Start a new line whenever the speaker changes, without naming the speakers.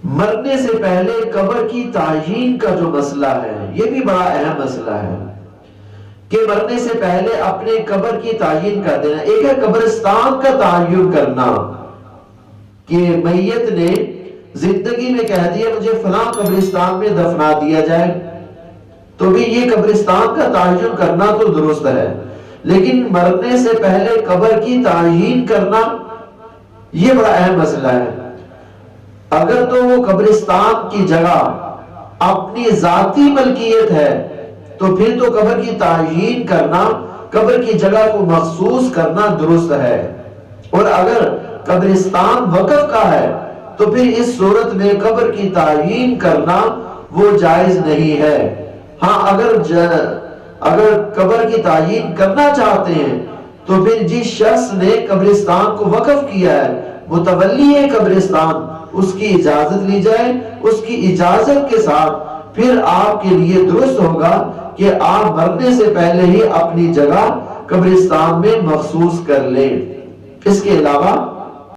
مرنے سے پہلے قبر کی تعیین کا جو مسئلہ ہے یہ بھی بڑا اہم مسئلہ ہے کہ مرنے سے پہلے اپنے قبر کی تعیین کر دینا. ایک ہے قبرستان کا تعین کرنا کہ میت نے زندگی میں کہہ دیا مجھے فلاں قبرستان میں دفنا دیا جائے، تو بھی یہ قبرستان کا تعین کرنا تو درست ہے، لیکن مرنے سے پہلے قبر کی تعین کرنا یہ بڑا اہم مسئلہ ہے. اگر تو وہ قبرستان کی جگہ اپنی ذاتی ملکیت ہے تو پھر تو قبر کی تعین کرنا، قبر کی جگہ کو مخصوص کرنا درست ہے. اور اگر قبرستان وقف کا ہے تو پھر اس صورت میں قبر کی تعین کرنا وہ جائز نہیں ہے. ہاں اگر قبر کی تعین کرنا چاہتے ہیں تو پھر جس شخص نے قبرستان کو وقف کیا ہے، متولی ہے قبرستان، اس کی اجازت لی جائے. اس کی اجازت کے ساتھ پھر آپ کے لیے درست ہوگا کہ آپ مرنے سے پہلے ہی اپنی جگہ قبرستان میں مخصوص کر لیں. اس کے علاوہ